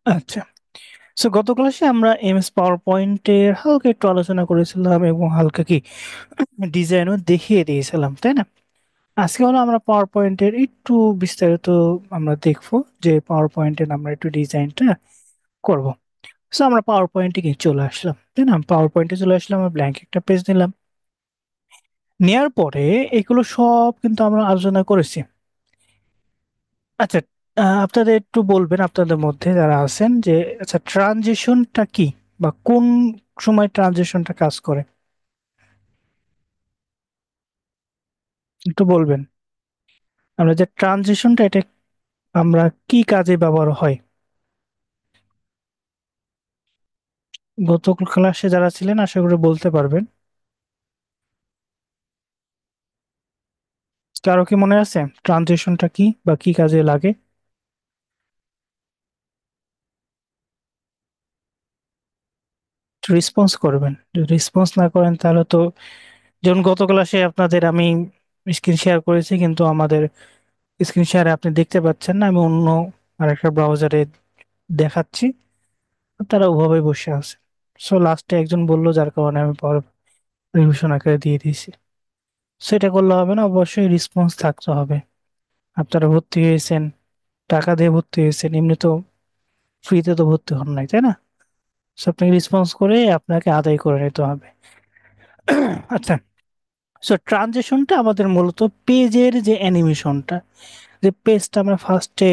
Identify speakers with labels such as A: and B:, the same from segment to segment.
A: আচ্ছা। সো গত ক্লাসে আমরা এমএস পাওয়ার পয়েন্টের হালকা একটু আলোচনা করেছিলাম এবং হালকা কি ডিজাইনও দেখিয়ে দিয়েছিলাম, তাই না? আজকে হলো আমরা পাওয়ার পয়েন্টের একটু বিস্তারিত আমরা দেখবো, যে পাওয়ার পয়েন্টের আমরা একটু ডিজাইনটা করব। সো আমরা পাওয়ার পয়েন্টে কি চলে আসলাম, তাই না? পাওয়ার পয়েন্টে চলে আসলাম, আমরা ব্ল্যাঙ্ক একটা পেজ নিলাম। নেয়ার পরে এগুলো সব কিন্তু আমরা আলোচনা করেছি। আচ্ছা, আপনাদের একটু বলবেন আপনাদের মধ্যে যারা আছেন যে আচ্ছা ট্রানজিশনটা কি, বা কোন সময় ট্রানজিশনটা কাজ করে, একটু বলবেন। আমরা যে ট্রানজিশনটা, এটা আমরা কি কাজে ব্যবহার হয়? গত ক্লাসে যারা ছিলেন আশা করি বলতে পারবেন। কারো কি মনে আছে ট্রানজিশনটা কি বা কি কাজে লাগে? রেসপন্স করবেন, যদি রেসপন্স না করেন তাহলে তো, যেমন গত ক্লাসে আপনাদের আমি স্ক্রিন শেয়ার করেছি, কিন্তু আমাদের স্ক্রিন শেয়ারে আপনি দেখতে পাচ্ছেন না, আমি অন্য আরেকটা ব্রাউজারে দেখাচ্ছি, তারা ওভাবে বসে আছে। সো লাস্টে একজন বললো, যার কারণে আমি পর রিভিশন আকারে দিয়ে দিয়েছি। সেটা করলে হবে না, অবশ্যই রেসপন্স থাকতে হবে। আপনারা ভর্তি হয়েছেন, টাকা দিয়ে ভর্তি হয়েছেন, এমনি তো ফ্রিতে তো ভর্তি হন নাই, তাই না? সো আপনাকে রেসপন্স করে আপনাকে আদায় করে নিতে হবে। আচ্ছা, সো ট্রানজেকশনটা আমাদের মূলত পেজের যে অ্যানিমেশনটা, যে পেজটা আমরা ফার্স্টে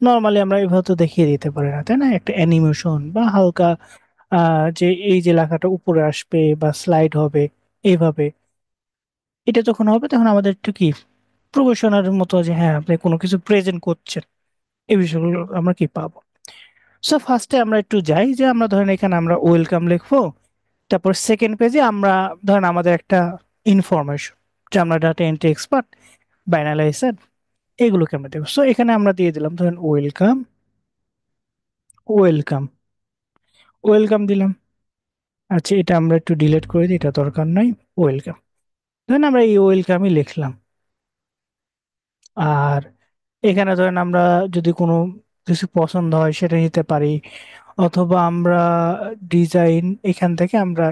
A: নর্মালি আমরা এভাবে তো দেখিয়ে দিতে পারি না, তাই না? একটা অ্যানিমেশন বা হালকা যে এই যে লেখাটা উপরে আসবে বা স্লাইড হবে এইভাবে, এটা যখন হবে তখন আমাদের একটু কি প্রফেশনাল মতো, যে হ্যাঁ আপনি কোনো কিছু প্রেজেন্ট করছেন, এই বিষয়গুলো আমরা কি পাবো। সো ফার্স্টে আমরা একটু যাই, যে আমরা ধরেন এখানে আমরা ওয়েলকাম লিখবো। তারপর সেকেন্ড পেজে আমরা ধরেন আমাদের একটা ইনফরমেশন, যে আমরা ডাটা এন্ট্রি এক্সপার্ট বা অ্যানালাইসার, এগুলোকে আমরা দেবো। সো এখানে আমরা দিয়ে দিলাম ধরেন ওয়েলকাম, ওয়েলকাম, ওয়েলকাম দিলাম। আচ্ছা, এটা আমরা একটু ডিলিট করে দিই, এটা দরকার নাই। ওয়েলকাম, ধরেন আমরা এই ওয়েলকামই লিখলাম। আর এখানে ধরেন আমরা যদি কোনো কিছু পছন্দ হয় সেটা নিতে পারি, অথবা আমরা ডিজাইন এখান থেকে আমরা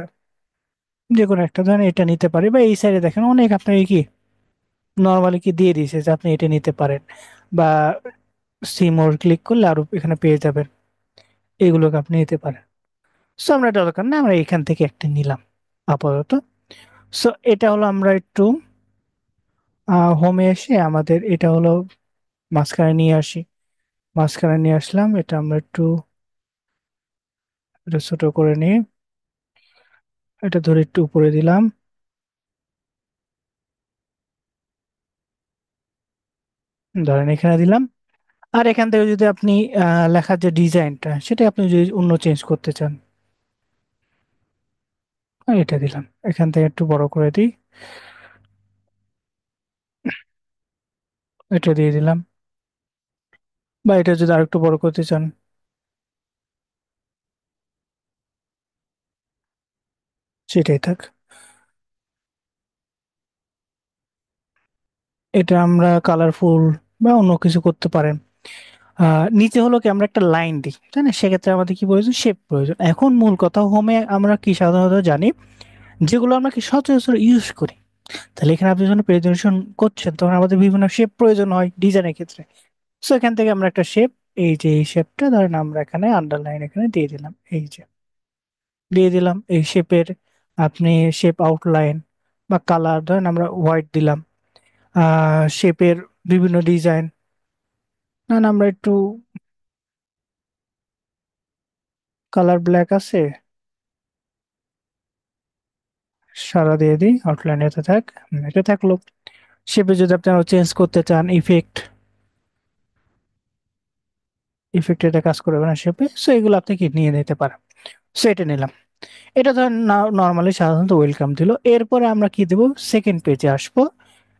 A: যে কোনো একটা ধরেন এটা নিতে পারি, বা এই সাইডে দেখেন অনেক আপনাকে কি নর্মালি কি দিয়ে দিয়েছে যে আপনি এটা নিতে পারেন, বা সিমোর ক্লিক করলে আরো এখানে পেয়ে যাবেন, এগুলোকে আপনি নিতে পারেন। সো আমরা এটা দরকার না, আমরা এখান থেকে একটা নিলাম আপাতত। সো এটা হলো আমরা একটু হোমে এসে আমাদের এটা হলো মাঝখানে নিয়ে আসি। মাঝখানে নিয়ে আসলাম, এটা আমরা একটু এটা ছোট করে নিয়ে এটা ধরে একটু উপরে দিলাম, ধরেন এখানে দিলাম। আর এখান থেকে যদি আপনি লেখার যে ডিজাইনটা সেটা আপনি যদি অন্য চেঞ্জ করতে চান, এটা দিলাম। এখান থেকে একটু বড় করে দিই, এটা দিয়ে দিলাম। বা এটা যদি আরেকটু বড় করতে চান, সেটাই থাক। এটা আমরা কালারফুল বা অন্য কিছু করতে পারেন। নিচে হলো কি আমরা একটা লাইন দিই, তাই না? সেক্ষেত্রে আমাদের কি প্রয়োজন, শেপ প্রয়োজন। এখন মূল কথা, হোমে আমরা কি সাধারণত জানি, যেগুলো আমরা কি সচরাচর ইউজ করি। তাহলে এখানে আপনি যখন প্রেজেন্টেশন করছেন তখন আমাদের বিভিন্ন শেপ প্রয়োজন হয় ডিজাইনের ক্ষেত্রে। সো এখান থেকে আমরা একটা শেপ, এই যে এই শেপটা ধরেন আমরা এখানে আন্ডারলাইন এখানে দিয়ে দিলাম, এই যে দিয়ে দিলাম এই শেপের। আপনি শেপ আউটলাইন বা কালার ধরেন আমরা হোয়াইট দিলাম। শেপের বিভিন্ন ডিজাইন, না না আমরা একটু কালার ব্ল্যাক আছে, সারা দিয়ে দিই, আউটলাইন এতে থাক। এটা থাকলো। শেপে যদি আপনি আরো চেঞ্জ করতে চান, ইফেক্ট, ইফেক্ট এটা কাজ করবে না শেপে। সো এগুলো আপনি কি নিয়ে নিতে পারেন। সো এটা নিলাম। এটা ধরেন নর্মালি সাধারণত ওয়েলকাম দিল। এরপরে আমরা কি দেব, সেকেন্ড পেজে আসবো,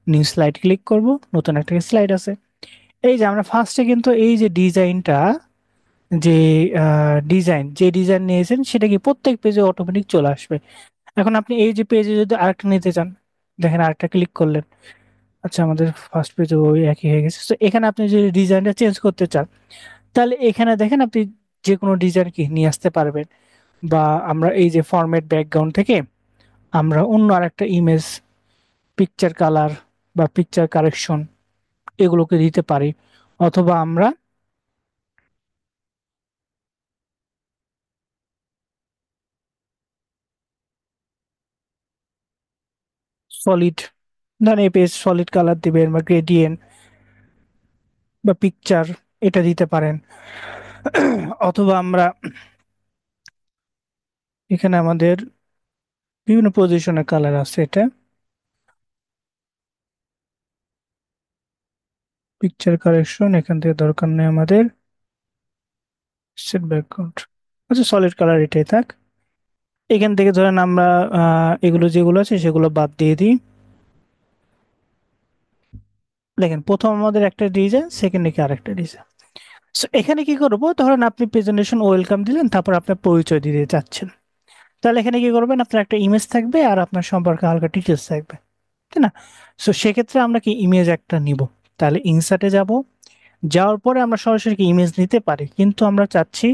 A: নিউ স্লাইড ক্লিক করব, নতুন একটা স্লাইড আছে। এই যে আমরা ফার্স্টে কিন্তু এই যে ডিজাইনটা, যে যে ডিজাইন নিয়েছেন সেটা কি প্রত্যেক পেজে অটোমেটিক চলে আসবে। এখন আপনি এই যে পেজে যদি আরেকটা নিতে চান, দেখেন আরেকটা ক্লিক করলেন, আচ্ছা আমাদের ফার্স্ট পেজে ওই একই হয়ে গেছে। তো এখানে আপনি যদি ডিজাইনটা চেঞ্জ করতে চান, তাহলে এখানে দেখেন আপনি যে কোনো ডিজাইন কি নিয়ে আসতে পারবেন। বা আমরা এই যে ফরম্যাট ব্যাকগ্রাউন্ড থেকে আমরা অন্য আরেকটা ইমেজ, পিকচার কালার বা পিকচার কারেকশন এগুলোকে দিতে পারি। অথবা আমরা সলিড, ধরেন এই পেজ সলিড কালার দিবেন বা গ্রেডিয়েন্ট বা পিকচার এটা দিতে পারেন। অথবা আমরা এখানে আমাদের বিভিন্ন পজিশনের কালার আছে, এটা পিকচার কারেকশন এখান থেকে দরকার নেই আমাদের। সেট ব্যাকগ্রাউন্ড, আচ্ছা সলিড কালার এটাই থাক। এখান থেকে ধরেন আমরা এগুলো যেগুলো আছে সেগুলো বাদ দিয়ে দিই। দেখেন প্রথম আমাদের একটা ডিজাইন, সেকেন্ডে কি আরেকটা ডিজাইন। সো এখানে কি করব, ধরেন আপনি প্রেজেন্টেশন ওয়েলকাম দিলেন, তারপর আপনার পরিচয় দিতে চাচ্ছেন, তাহলে এখানে কি করবেন, আপনার একটা ইমেজ থাকবে আর আপনার সম্পর্কে হালকা ডিটেলস থাকবে, তাই না? সো সেক্ষেত্রে আমরা কি ইমেজ একটা নিব, তাহলে ইনসার্টে যাব, যাওয়ার পরে আমরা সরাসরি কি ইমেজ নিতে পারি, কিন্তু আমরা চাচ্ছি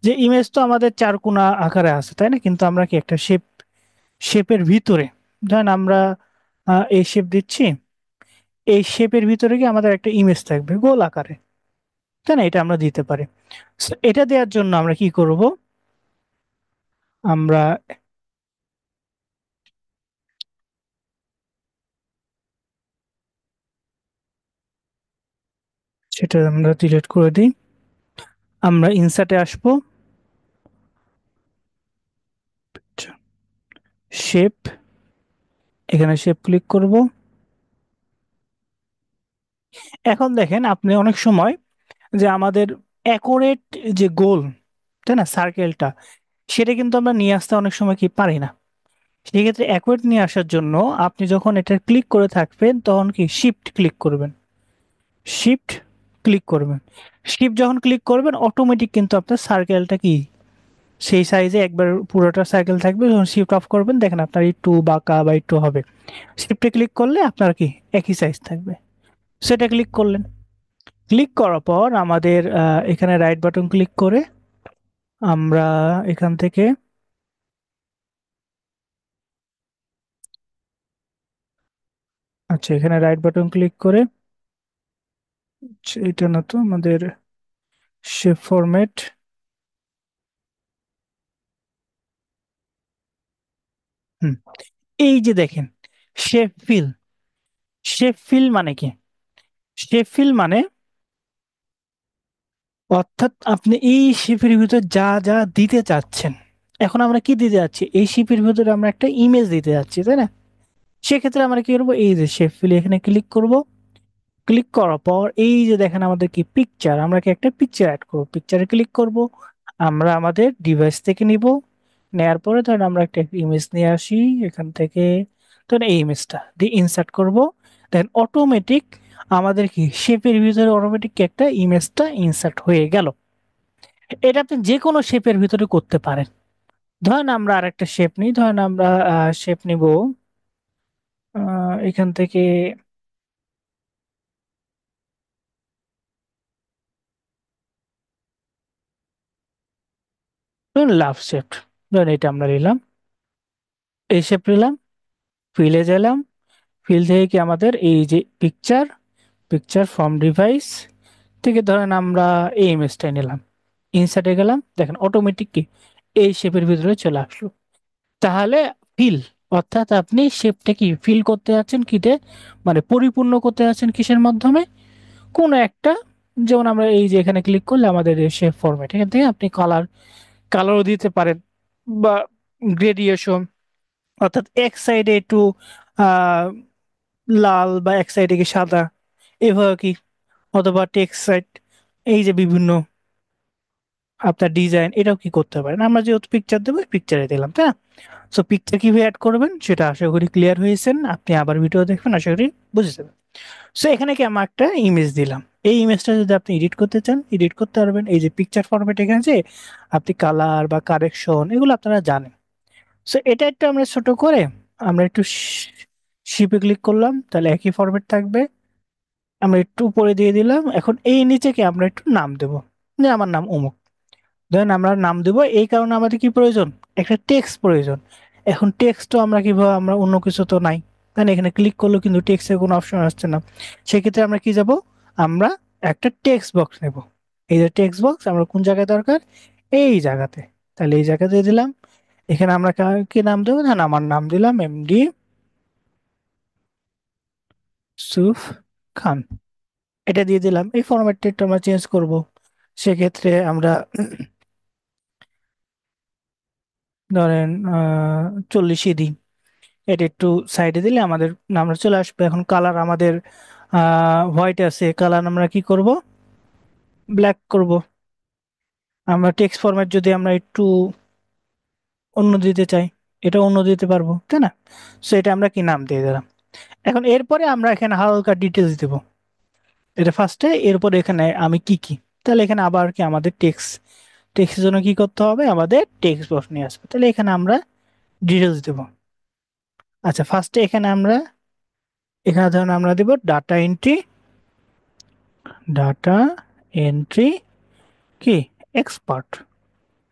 A: যে ইমেজ তো আমাদের চারকোনা আকারে আছে, তাই না? কিন্তু আমরা কি একটা শেপের ভিতরে, ধরেন আমরা এই শেপ দিচ্ছি, এই শেপের ভিতরে কি আমাদের একটা ইমেজ থাকবে গোল আকারে, তাই না? এটা আমরা দিতে পারি। So, এটা দেওয়ার জন্য আমরা কি করব, আমরা সেটা আমরা ডিলিট করে দিই। আমরা ইনসার্টে আসবো, শেপ, এখানে শেপ ক্লিক করব। এখন দেখেন আপনি অনেক সময় যে আমাদের অ্যাকোরেট যে গোল, তাই না, সার্কেলটা, সেটা কিন্তু আমরা নিয়ে আসতে অনেক সময় কি পারি না। সেক্ষেত্রে অ্যাকোরেট নিয়ে আসার জন্য আপনি যখন এটা ক্লিক করে থাকবেন তখন কি শিফট ক্লিক করবেন, শিফট ক্লিক করবেন। শিফট যখন ক্লিক করবেন অটোমেটিক কিন্তু আপনার সার্কেলটা কি সেই সাইজে একবার পুরোটা সার্কেল থাকবে। যখন শিফট অফ করবেন দেখেন আপনার একটু বাঁকা বা একটু হবে। শিফটে ক্লিক করলে আপনার কি একই সাইজ থাকবে। সেটা ক্লিক করলেন, ক্লিক করার পর আমাদের এখানে রাইট বাটন ক্লিক করে আমরা এখান থেকে, আচ্ছা এখানে রাইট বাটন ক্লিক করে, আচ্ছা, এটা না তো আমাদের শেপ ফরম্যাট, হুম, এই যে দেখেন শেপ ফিল, শেপ ফিল মানে কি, শেপ ফিল মানে অর্থাৎ আপনি এই শেপের ভিতর যা যা দিতে চাচ্ছেন, এখন আমরা কি দিতে যাচ্ছি, এই শেপের ভিতরে আমরা একটা ইমেজ দিতে যাচ্ছি, তাই না? সেক্ষেত্রে আমরা কি করবো, এই যে শেপ ফিল এখানে ক্লিক করব। ক্লিক করার পর এই যে দেখেন আমাদের কি পিকচার, আমরা কি একটা পিকচার অ্যাড করবো, পিকচারে ক্লিক করব। আমরা আমাদের ডিভাইস থেকে নিব, নেয়ার পরে ধরেন আমরা একটা ইমেজ নিয়ে আসি এখান থেকে, ধরেন এই ইমেজটা দিয়ে ইনসার্ট করব। দেন অটোমেটিক আমাদের কি শেপের ভিতরে অটোমেটিক একটা ইমেজটা ইনসার্ট হয়ে গেল। এটা আপনি যে কোনো শেপের ভিতরে করতে পারেন। ধরেন আমরা আরেকটা শেপ নিই, ধরেন আমরা শেপ নিব এখান থেকে, ধরুন লাভ শেপ, ধরেন এটা আমরা নিলাম, এই শেপ নিলাম, ফিলে গেলাম, ফিল থেকে কি আমাদের এই যে পিকচার, পিকচার ফ্রম ডিভাইস থেকে ধরেন আমরা এই ইমেজটাই নিলাম, ইনসার্টে গেলাম, দেখেন অটোমেটিক কি এই শেপের ভিতরে চলে আসলো। তাহলে ফিল, অর্থাৎ আপনি শেপটা কি ফিল করতে যাচ্ছেন কিতে, মানে পরিপূর্ণ করতে যাচ্ছেন কিসের মাধ্যমে, কোন একটা, যেমন আমরা এই যে এখানে ক্লিক করলে আমাদের শেপ ফরম্যাট, এখান থেকে আপনি কালারও দিতে পারেন বা গ্রেডিয়েশন, অর্থাৎ এক সাইডে একটু আহ লাল বা এক সাইডে কি সাদা, এভাবে কি, অথবা টেক্সট সাইড, এই যে বিভিন্ন আপনার ডিজাইন এটাও কি করতে পারেন। আমরা যেহেতু পিকচার দেবো পিকচারে দিলাম, তাই না? সো পিকচার কিভাবে অ্যাড করবেন সেটা আশা করি ক্লিয়ার হয়েছেন, আপনি আবার ভিডিও দেখবেন, আশা করি বুঝে যাবেন। সো এখানে কি আমরা একটা ইমেজ দিলাম, এই ইমেজটা যদি আপনি এডিট করতে চান এডিট করতে পারবেন, এই যে পিকচার ফরম্যাট এখানে যে আপনি কালার বা কারেকশন এগুলো আপনারা জানেন। সো এটা একটু আমরা ছোট করে আমরা একটু শিপে ক্লিক করলাম, তাহলে একই ফরম্যাট থাকবে। আমরা একটু উপরে দিয়ে দিলাম, এখন এই নিচে কি আমরা একটু নাম দেব, যে আমার নাম অমুক। দেন আমরা নাম দেব, এই কারণে আমাদের কি প্রয়োজন, একটা টেক্সট প্রয়োজন। এখন টেক্সট তো আমরা কিভাবে, আমরা অন্য কিছু তো নাই, তাই না? এখানে ক্লিক করলেও কিন্তু টেক্সটের কোনো অপশন আসছে না। সেক্ষেত্রে আমরা কি যাব, আমরা একটা টেক্সট বক্স নেব। এই যে টেক্সট বক্স আমরা কোন জায়গায় দরকার, এই জায়গাতে। তাহলে এই জায়গাতে দিলাম। এখানে আমরা কি নাম দেবো, না আমার নাম দিলাম এমডি সুফ খান। এটা দিয়ে দিলাম। এই ফরম্যাটটা একটু আমরা চেঞ্জ করব। সেক্ষেত্রে আমরা ধরেন 40ই দিই। এটা একটু সাইডে দিলে আমাদের নামটা চলে আসবে। এখন কালার আমাদের হোয়াইট আছে, কালার আমরা কি করব, ব্ল্যাক করব। আমরা টেক্সট ফরম্যাট যদি আমরা একটু অন্য দিতে চাই, এটা অন্য দিতে পারবো, তাই না? সো এটা আমরা কি নাম দিয়ে দিলাম। এখন এরপরে আমরা এখানে হালকা ডিটেলস দেব, এটা ফার্স্টে। এরপরে এখানে আমি কি কি, তাহলে এখানে আবার কি আমাদের টেক্সটের জন্য কি করতে হবে, আমাদের টেক্সট বক্স নিয়ে আসবে। তাহলে এখানে আমরা ডিটেলস দেব। আচ্ছা, ফার্স্টে এখানে আমরা, এখানে ধরুন আমরা দেব ডাটা এন্ট্রি কি এক্সপার্ট,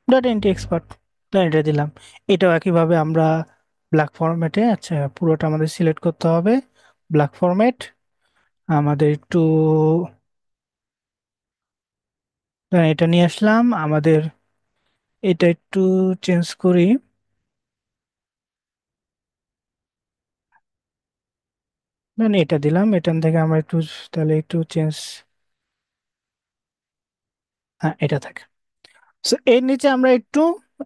A: ডাটা এন্ট্রি এক্সপার্ট। এটা দিলাম। এটাও একইভাবে আমরা ব্ল্যাক ফরম্যাটে, আচ্ছা পুরোটা আমাদের সিলেক্ট করতে হবে, ব্ল্যাক ফরম্যাট। আমাদের একটু ধরেন এটা নিয়ে আসলাম, আমাদের এটা একটু চেঞ্জ করি। মানে এটা দিলাম, এখান থেকে আমরা একটু, তাহলে একটু চেঞ্জ, হ্যাঁ এটা থাকে। সো এর নিচে আমরা একটু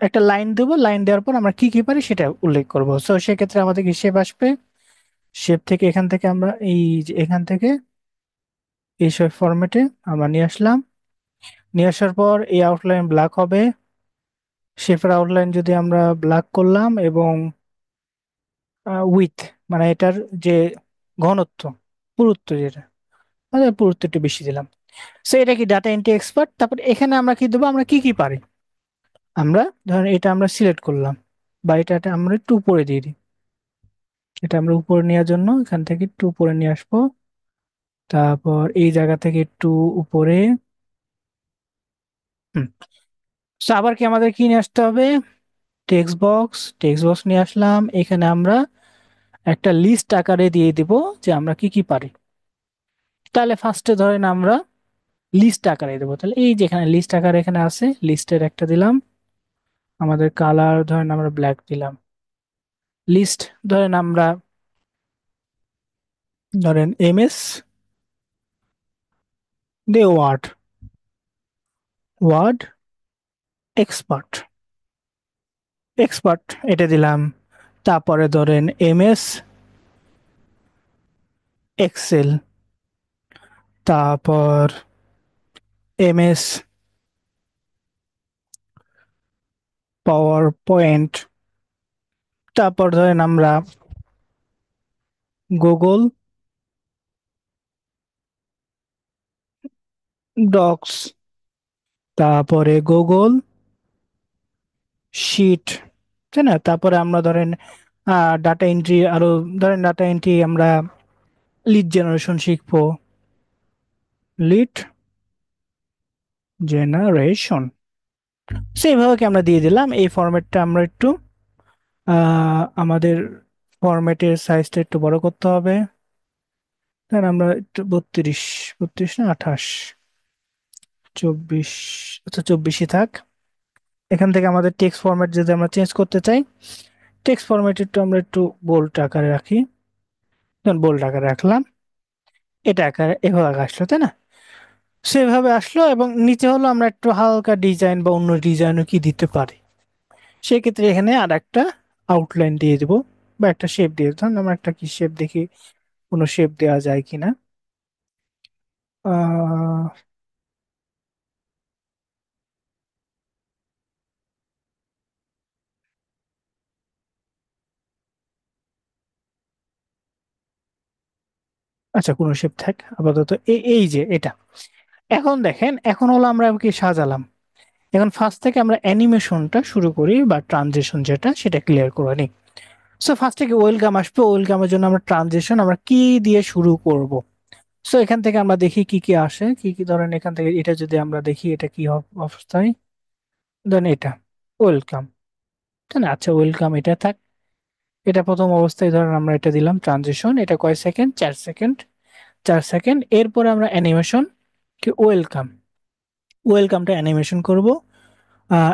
A: একটা লাইন দেবো, লাইন দেওয়ার পর আমরা কি কি পারি সেটা উল্লেখ করবো। সো সেক্ষেত্রে আমাদের কি শেপ আসবে, শেপ থেকে এখান থেকে আমরা এই যে এখান থেকে এইসব ফরম্যাটে আমরা নিয়ে আসলাম। নিয়ে আসার পর এই আউটলাইন ব্ল্যাক হবে। শেপের আউটলাইন যদি আমরা ব্ল্যাক করলাম, এবং উইথ মানে এটার যে ঘনত্ব, পুরুত্ব যেটা, মানে পুরুত্ব একটু বেশি দিলাম। সো এটা কি ডাটা এন্ট্রি এক্সপার্ট। তারপর এখানে আমরা কি দেবো, আমরা কি কি পারি। আমরা ধরেন এটা আমরা সিলেক্ট করলাম, বা এটা আমরা একটু উপরে দিয়ে দিই। এটা আমরা উপরে নেওয়ার জন্য এখান থেকে একটু উপরে নিয়ে আসবো। তারপর এই জায়গা থেকে একটু উপরে। হুম। So আবার কি আমাদের কি নিয়ে আসতে হবে, টেক্সট বক্স নিয়ে আসলাম। এখানে আমরা একটা লিস্ট আকারে দিয়ে দিব যে আমরা কি কি পারি। তাহলে ফার্স্টে ধরেন আমরা লিস্ট আকারে দেবো। তাহলে এই যেখানে লিস্ট আকারে এখানে আছে, লিস্টের একটা দিলাম। আমাদের কালার ধরেন আমরা ব্ল্যাক দিলাম। লিস্ট ধরেন আমরা, ধরেন এমএস দে ওয়ার্ড এক্সপার্ট, এক্সপার্ট এটা দিলাম। তারপরে ধরেন এমএস এক্সেল, তারপর এমএস পাওয়ার পয়েন্ট, তারপর ধরেন আমরা গুগল ডক্স, তারপরে গুগল শিট, তাই না? তারপরে আমরা ধরেন ডাটা এন্ট্রি, আরো ধরেন ডাটা এন্ট্রি আমরা লিড জেনারেশন শিখবো, লিড জেনারেশন। সেইভাবে কি আমরা দিয়ে দিলাম। এই ফরম্যাটটা আমরা একটু আমাদের ফরম্যাটের সাইজটা একটু বড় করতে হবে। ধরেন আমরা একটু 32 না 28, 24, আচ্ছা 24ই থাক। এখান থেকে আমাদের টেক্সট ফরম্যাট যদি আমরা চেঞ্জ করতে চাই, টেক্সট ফরম্যাট একটু আমরা একটু বোল্ড আকারে রাখি। বোল্ড আকারে রাখলাম। এটা আকারে এভাবে আসলো, তাই না? সেভাবে আসলো। এবং নিচে হলো আমরা একটু হালকা ডিজাইন বা অন্য ডিজাইনও কি দিতে পারি। সেক্ষেত্রে এখানে আর একটা আউটলাইন দিয়ে দেবো, বা একটা শেপ দিয়ে ধরুন আমরা একটা কি শেপ দেখি, কোনো শেপ দেওয়া যায় কিনা। আহ আচ্ছা, কোনো শেপ থাক আপাতত। এই যে এটা। এখন দেখেন, এখন হলো আমরা কি সাজালাম। এখন ফার্স্ট থেকে আমরা অ্যানিমেশনটা শুরু করি, বা ট্রানজিশন যেটা সেটা ক্লিয়ার করে নিই। সো ফার্স্ট থেকে ওয়েলকাম আসবে, ওয়েলকামের জন্য আমরা ট্রানজিশন আমরা কি দিয়ে শুরু করব। সো এখান থেকে আমরা দেখি কি কি আসে, কি কি ধরেন এখান থেকে এটা যদি আমরা দেখি এটা কি অবস্থায়। দেন এটা ওয়েলকাম, তাই না? আচ্ছা ওয়েলকাম এটা থাক। এটা প্রথম অবস্থায় ধরেন আমরা এটা দিলাম ট্রানজিশন, এটা কয় সেকেন্ড, 4 সেকেন্ড। 4 সেকেন্ড, এরপরে আমরা অ্যানিমেশন কি ওয়েলকাম, ওয়েলকামটা অ্যানিমেশন করব।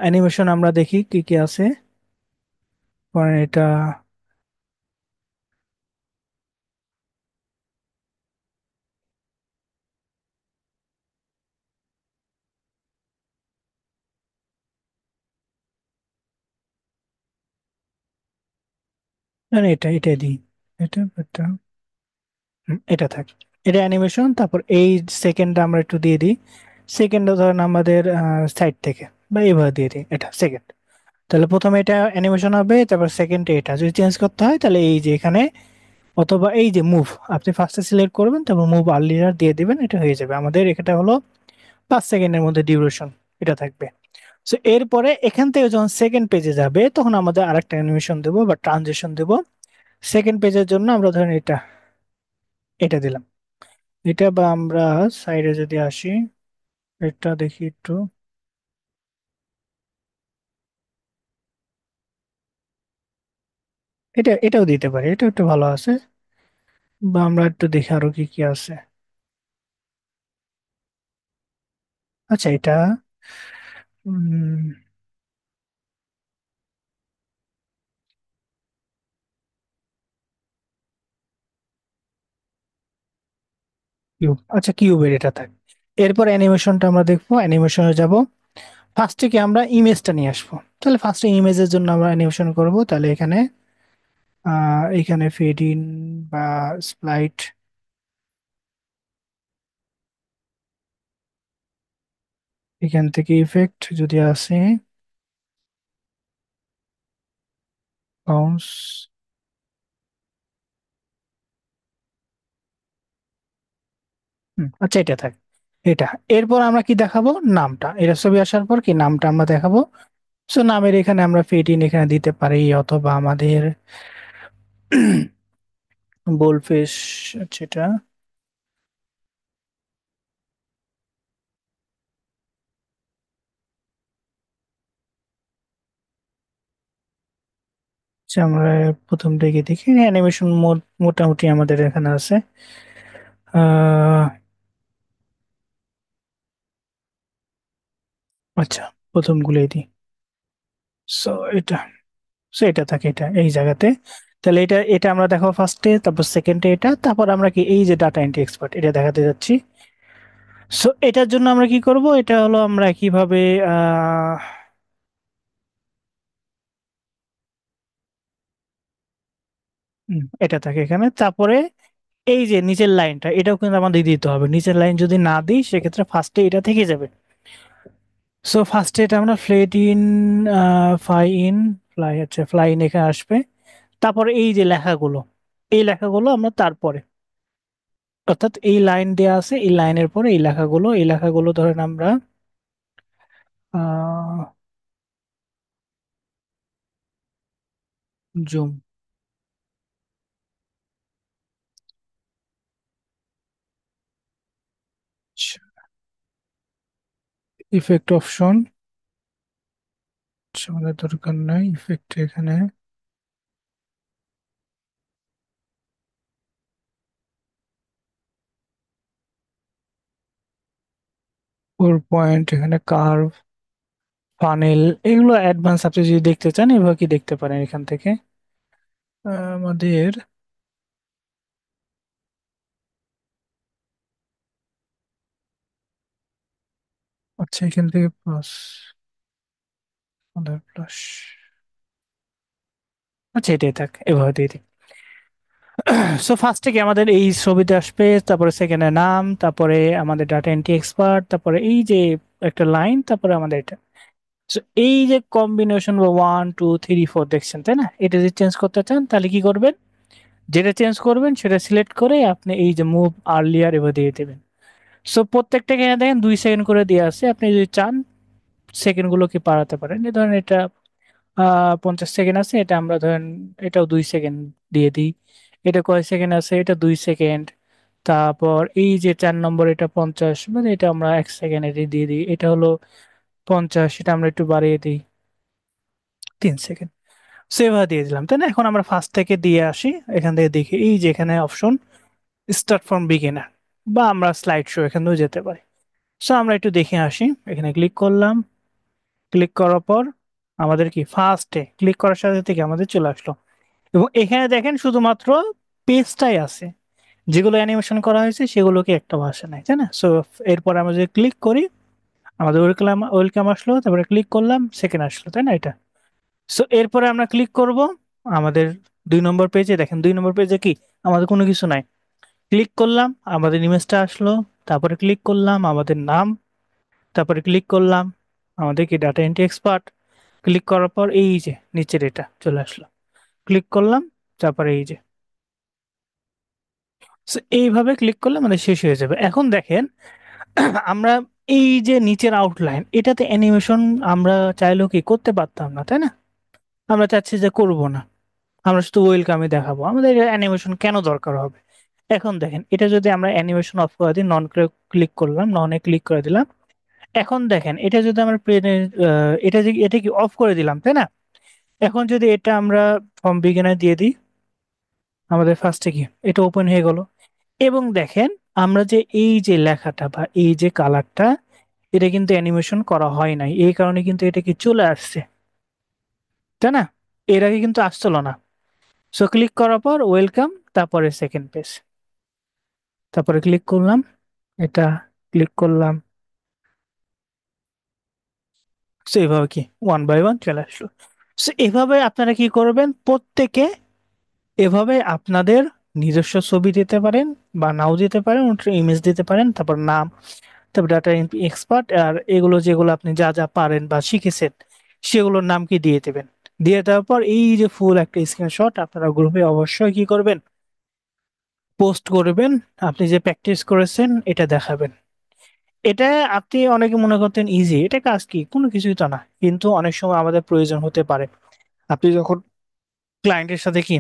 A: অ্যানিমেশন আমরা দেখি কি কি আছে। পরে এটা, না, না, এটা দিই। এটা এটা থাক। এটা অ্যানিমেশন, তারপর এই সেকেন্ডটা আমরা একটু দিয়ে দিই। সেকেন্ডটা ধরেন আমাদের সাইড থেকে বা এভাবে দিয়ে দিই, এটা সেকেন্ড। তাহলে প্রথমে এটা অ্যানিমেশন হবে, তারপর সেকেন্ডে এটা যদি চেঞ্জ করতে হয় তাহলে এই যে এখানে, অথবা এই যে মুভ, আপনি ফার্স্টে সিলেক্ট করবেন তারপর মুভ আর্লিয়ার দিয়ে দিবেন, এটা হয়ে যাবে আমাদের। এটা হলো 5 সেকেন্ডের মধ্যে ডিউরেশন, এটা থাকবে। সো এরপরে এখান থেকে যখন সেকেন্ড পেজে যাবে তখন আমাদের আরেকটা অ্যানিমেশন দেবো বা ট্রানজিশন দেবো। সেকেন্ড পেজের জন্য আমরা ধরেন এটা দিলাম। এটা বা আমরা সাইডে যদি আসি, এটা দেখি একটু। এটাও দিতে পারি, এটা একটু ভালো আছে। বা আমরা একটু দেখি আরো কি কি আছে। আচ্ছা এটা, কিউব, আচ্ছা কিউবের এটা থাক। এরপর অ্যানিমেশনটা আমরা দেখবো, অ্যানিমেশনে যাব। ফার্স্টে কি আমরা ইমেজটা নিয়ে আসবো, তাহলে ফার্স্টে ইমেজের জন্য আমরা অ্যানিমেশন করব। তাহলে এখানে এখানে ফেড ইন বা স্প্লাইট, এখান থেকে ইফেক্ট যদি আসে, বাউন্স। আচ্ছা এটা থাক। এটা, এরপর আমরা কি দেখাবো, নামটা। এটা ছবি আসার পর কি নামটা আমরা দেখাবো। সো নামের এখানে আমরা ফেড ইন এখানে দিতে পারি, অথবা আমাদের বোল্ড ফেস, আচ্ছা এটা, আচ্ছা আমরা প্রথম থেকে দেখি অ্যানিমেশন মোড মোটামুটি আমাদের এখানে আছে। আহ আচ্ছা প্রথম গুলোই দিই। সো এটা, সো এটা থাকে এটা এই জায়গাতে। তাহলে এটা আমরা দেখাবো ফার্স্টে, তারপর সেকেন্ডে এটা, তারপর আমরা কি এই যে ডাটা এন্ট্রি এক্সপার্ট এটা দেখাতে যাচ্ছি। সো এটার জন্য আমরা কি করব, এটা হলো আমরা কিভাবে আহ এটা থাকে এখানে। তারপরে এই যে নিচের লাইনটা, এটাও কিন্তু আমাদের দিতে হবে। নিচের লাইন যদি না দিই সেক্ষেত্রে ফার্স্টে এটা থেকে যাবে। সো ফার্স্টে এটা আমরা flat in, fly in, fly হচ্ছে ফ্লাই ইন এখানে আসবে। তারপরে এই যে লেখাগুলো, এই লেখাগুলো আমরা তারপরে, অর্থাৎ এই লাইন দেয়া আছে, এই লাইনের পরে এই লেখাগুলো ধরেন আমরা জুম, ইফেক্ট অপশন, আমাদের দরকার নাই ইফেক্ট এখানে। 4 পয়েন্ট এখানে কার্ভ, ফানেল, এগুলো অ্যাডভান্স আপনি যদি দেখতে চান এভাবে কি দেখতে পারেন এখান থেকে। আমাদের, আচ্ছা এখান থেকে প্লাস, প্লাস, আচ্ছা এটাই থাক, এভাবে দিয়ে দিই। সো ফার্স্টে কি আমাদের এই ছবিতে আসবে, তারপরে সেকেন্ডে নাম, তারপরে আমাদের ডাটা এন্ট্রি এক্সপার্ট, তারপরে এই যে একটা লাইন, তারপরে আমাদের এটা। So, এই যে কম্বিনেশন বা 1 2 3 4 দেখছেন, তাই না? এটা যদি চেঞ্জ করতে চান তাহলে কি করবেন, যেটা চেঞ্জ করবেন সেটা সিলেক্ট করে আপনি এই যে মুভ আর্লিয়ার এভাবে দিয়ে দেবেন। সো প্রত্যেকটা এখানে দেখেন 2 সেকেন্ড করে দিয়ে আছে, আপনি যদি চান সেকেন্ড গুলোকে বাড়াতে পারেন। এই ধরেন এটা 50 সেকেন্ড আছে, এটা আমরা ধরেন এটাও 2 সেকেন্ড দিয়ে দিই। এটা কয় সেকেন্ড আছে, এটা 2 সেকেন্ড। তারপর এই যে 4 নম্বর এটা 50, মানে এটা আমরা 1 সেকেন্ডে দিয়ে দিই। এটা হলো 50, সেটা আমরা একটু বাড়িয়ে দিই 3 সেকেন্ড। সেভা দিয়ে দিলাম, তাই না? এখন আমরা ফার্স্ট থেকে দিয়ে আসি, এখান থেকে দেখি এই যে এখানে অপশন স্টার্ট ফ্রম বিগিনার, বা আমরা স্লাইড শো এখান থেকেও যেতে পারি। সো আমরা একটু দেখে আসি, এখানে ক্লিক করলাম। ক্লিক করার পর আমাদের কি ফার্স্টে ক্লিক করার সাথে থেকে আমাদের চলে আসলো, এবং এখানে দেখেন শুধুমাত্র পেজটাই আছে, যেগুলো অ্যানিমেশন করা হয়েছে সেগুলোকে একটা আসে নাই, তাই না? সো এরপর আমরা যদি ক্লিক করি, আমাদের ওয়েলকাম ওয়েলকাম আসলো, তারপরে ক্লিক করলাম, সেকেন্ড আসলো, তাই না এটা? সো এরপরে আমরা ক্লিক করব আমাদের 2 নম্বর পেজে। দেখেন 2 নম্বর পেজে কি আমাদের কোনো কিছু নাই। ক্লিক করলাম, আমাদের ইমেজটা আসলো, তারপরে ক্লিক করলাম আমাদের নাম, তারপরে ক্লিক করলাম আমাদের কি ডাটা এন্ট্রি এক্সপার্ট। ক্লিক করার পর এই যে নিচের এটা চলে আসলো, ক্লিক করলাম, তারপরে এই যে। So, এইভাবে ক্লিক করলে মানে শেষ হয়ে যাবে। এখন দেখেন আমরা এই যে নিচের আউটলাইন, এটাতে অ্যানিমেশন আমরা চাইলেও কি করতে পারতাম না, তাই না? আমরা চাচ্ছি যে করব না, আমরা শুধু ওয়েলকামই দেখাবো, আমাদের অ্যানিমেশন কেন দরকার হবে? এখন দেখেন এটা যদি আমরা অ্যানিমেশন অফ করে দিই, নন ক্লিক করলাম, ননে ক্লিক করে দিলাম। এখন দেখেন এটা যদি আমরা এটা কি অফ করে দিলাম, তাই না? এখন যদি এটা আমরা ফ্রম বিগিনার দিয়ে দিই, আমাদের ফার্স্টে কি এটা ওপেন হয়ে গেল। এবং দেখেন আমরা যে এই যে লেখাটা বা এই যে কালারটা, এটা কিন্তু অ্যানিমেশন করা হয় নাই, এই কারণে কিন্তু এটা কি চলে আসছে, তাই না? এর আগে কিন্তু আসছিল না। সো ক্লিক করার পর ওয়েলকাম, তারপরে সেকেন্ড পেজ, তারপরে ক্লিক করলাম এটা, ক্লিক করলাম। সো এইভাবে কি ওয়ান বাই ওয়ান চলে আসলো। সো এভাবে আপনারা কি করবেন প্রত্যেকে, এভাবে আপনাদের নিজস্ব ছবি দিতে পারেন বা নাও দিতে পারেন, ইমেজ দিতে পারেন, তারপর নাম, তারপর ডাটা এক্সপার্ট, আর এগুলো যেগুলো আপনি যা যা পারেন বা শিখেছেন সেগুলোর নাম কি দিয়ে দেবেন। দিয়ে দেওয়ার পর এই যে ফুল একটা স্ক্রিনশট আপনারা গ্রুপে অবশ্যই কি করবেন, পোস্ট করবেন। আপনি যে প্র্যাকটিস করেছেন এটা দেখাবেন। এটা আপনি অনেকে মনে করতেন ইজি, এটা কাজ কি, কোনো কিছুই তো না, কিন্তু অনেক সময় আমাদের প্রয়োজন হতে পারে। আপনি যখন ক্লায়েন্টের সাথে কি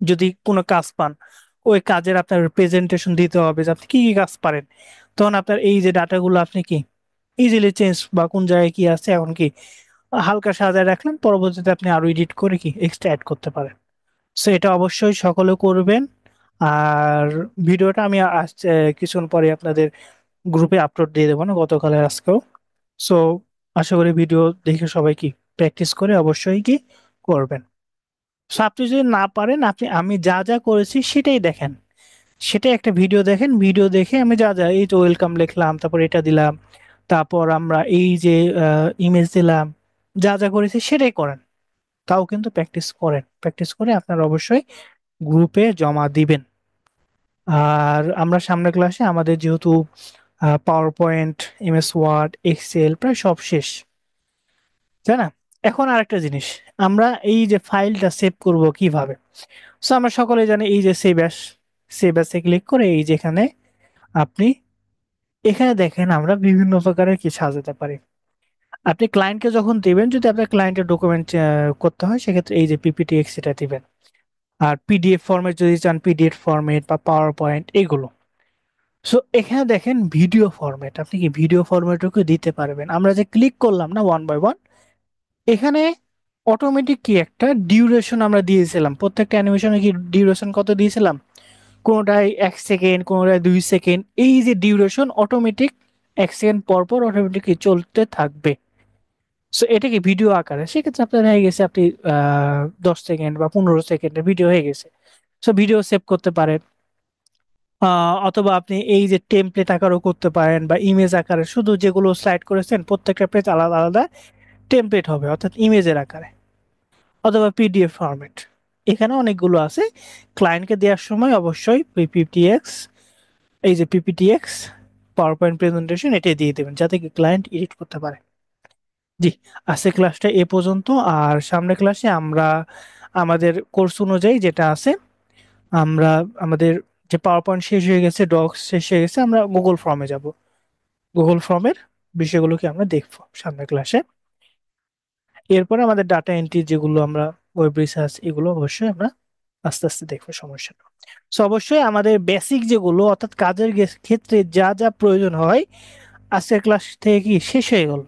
A: যদি কোনো কাজ পান, ওই কাজের আপনার প্রেজেন্টেশন দিতে হবে যে আপনি কি কি কাজ পারেন, তখন আপনার এই যে ডাটাগুলো আপনি কি ইজিলি চেঞ্জ বা কোন জায়গায় কি আছে এখন কি হালকা সাজায় রাখলেন, পরবর্তীতে আপনি আরো এডিট করে কি এক্সট্রা অ্যাড করতে পারেন। সো এটা অবশ্যই সকলে করবেন। আর ভিডিওটা আমি আসছে কিছুক্ষণ পরে আপনাদের গ্রুপে আপলোড দিয়ে দেবো, না গতকালের আজকেও। সো আশা করি ভিডিও দেখে সবাই কি প্র্যাকটিস করে অবশ্যই কি করবেন। সো আপনি যদি না পারেন, আপনি আমি যা যা করেছি সেটাই দেখেন, সেটাই একটা ভিডিও দেখেন, ভিডিও দেখে আমি যা যা এই তো ওয়েলকাম লিখলাম, তারপর এটা দিলাম, তারপর আমরা এই যে ইমেজ দিলাম, যা যা করেছি সেটাই করেন। তাও কিন্তু প্র্যাকটিস করেন, প্র্যাকটিস করে আপনারা অবশ্যই গ্রুপে জমা দিবেন। আর আমরা সামনের ক্লাসে আমাদের যেহেতু PowerPoint, MS Word, Excel প্রায় সব শেষ, তাই না? এখন আরেকটা জিনিস, আমরা এই যে ফাইলটা সেভ করব কিভাবে। সো আমরা সকলে জানি এই যে সেভ অ্যাস, সেভ অ্যাসে ক্লিক করে এই যেখানে আপনি এখানে দেখেন আমরা বিভিন্ন প্রকারের কি সাজাতে পারি। আপনি ক্লায়েন্টকে যখন দিবেন, যদি আপনার ক্লায়েন্টের ডকুমেন্ট করতে হয় সেক্ষেত্রে এই যে পিপিটি এক্স এটা দিবেন। আর পিডিএফ ফরম্যাট যদি চান, পিডিএফ ফরম্যাট বা পাওয়ার পয়েন্ট এগুলো। সো এখানে দেখেন ভিডিও ফরম্যাট, আপনি কি ভিডিও ফরম্যাটও দিতে পারবেন। আমরা যে ক্লিক করলাম না ওয়ান বাই ওয়ান, এখানে অটোমেটিক কি একটা ডিউরেশন আমরা দিয়েছিলাম, প্রত্যেকটা অ্যানিমেশনে কি ডিউরেশন কত দিয়েছিলাম, কোনোটায় 1 সেকেন্ড, কোনোটায় 2 সেকেন্ড, এই যে ডিউরেশন অটোমেটিক 1 সেকেন্ড পর পর অটোমেটিক চলতে থাকবে। সো এটা কি ভিডিও আকারে, সেক্ষেত্রে আপনার হয়ে গেছে আপনি 10 সেকেন্ড বা 15 সেকেন্ডের ভিডিও হয়ে গেছে। সো ভিডিও সেভ করতে পারেন। অথবা আপনি এই যে টেমপ্লেট আকারও করতে পারেন, বা ইমেজ আকারে শুধু যেগুলো স্লাইড করেছেন প্রত্যেকটা পেজ আলাদা আলাদা টেমপ্লেট হবে অর্থাৎ ইমেজের আকারে, অথবা পিডিএফ ফরম্যাট। এখানে অনেকগুলো আছে। ক্লায়েন্টকে দেওয়ার সময় অবশ্যই পিপিটিএক্স, এই যে পিপিটিএক্স পাওয়ার পয়েন্ট প্রেজেন্টেশন এটা দিয়ে দেবেন যাতে কি ক্লায়েন্ট এডিট করতে পারে। জি, আজকে ক্লাসটা এ পর্যন্ত। আর সামনের ক্লাসে আমরা আমাদের কোর্স অনুযায়ী যেটা আছে, আমরা আমাদের যে পাওয়ার পয়েন্ট শেষ হয়ে গেছে, ডক্স শেষ হয়ে গেছে, আমরা গুগল ফর্মে যাব। গুগল ফর্মের বিষয়গুলোকে আমরা দেখবো সামনের ক্লাসে। এরপরে আমাদের ডাটা এন্ট্রি যেগুলো আমরা ওয়েব রিসার্চ এগুলো অবশ্যই আমরা আস্তে আস্তে দেখবো, সমস্যা না। সো অবশ্যই আমাদের বেসিক যেগুলো অর্থাৎ কাজের ক্ষেত্রে যা যা প্রয়োজন হয় আজকের ক্লাস থেকে কি শেষ হয়ে গেল।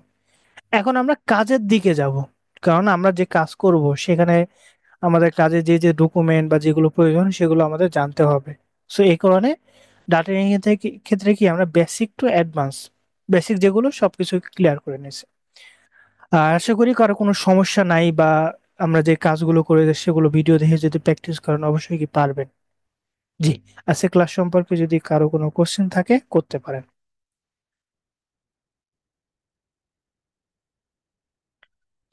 A: এখন আমরা কাজের দিকে যাব, কারণ আমরা যে কাজ করব সেখানে আমাদের কাজে যে যে ডকুমেন্ট বা যেগুলো প্রয়োজন সেগুলো আমাদের জানতে হবে। সো এই কারণে ডাটা এর ক্ষেত্রে কি আমরা বেসিক টু অ্যাডভান্স, বেসিক যেগুলো সবকিছু ক্লিয়ার করে নিয়েছি। আর আশা করি কারো কোনো সমস্যা নাই, বা আমরা যে কাজগুলো করে সেগুলো ভিডিও দেখে যদি প্র্যাকটিস করেন অবশ্যই কি পারবেন। জি, আজকে ক্লাস সম্পর্কে যদি কারো কোনো কোশ্চেন থাকে করতে পারেন।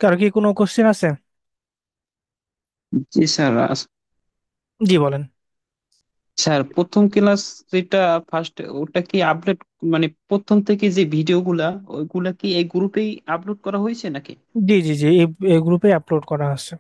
A: কারো কি কোনো কোশ্চেন আছে?
B: জি স্যার।
A: জি বলেন।
B: স্যার প্রথম ক্লাস যেটা ফার্স্ট, ওটা কি আপলোড, মানে প্রথম থেকে যে ভিডিওগুলা ওইগুলা কি এই গ্রুপেই আপলোড করা হয়েছে নাকি?
A: জি জি জি, এই গ্রুপে আপলোড করা আছে।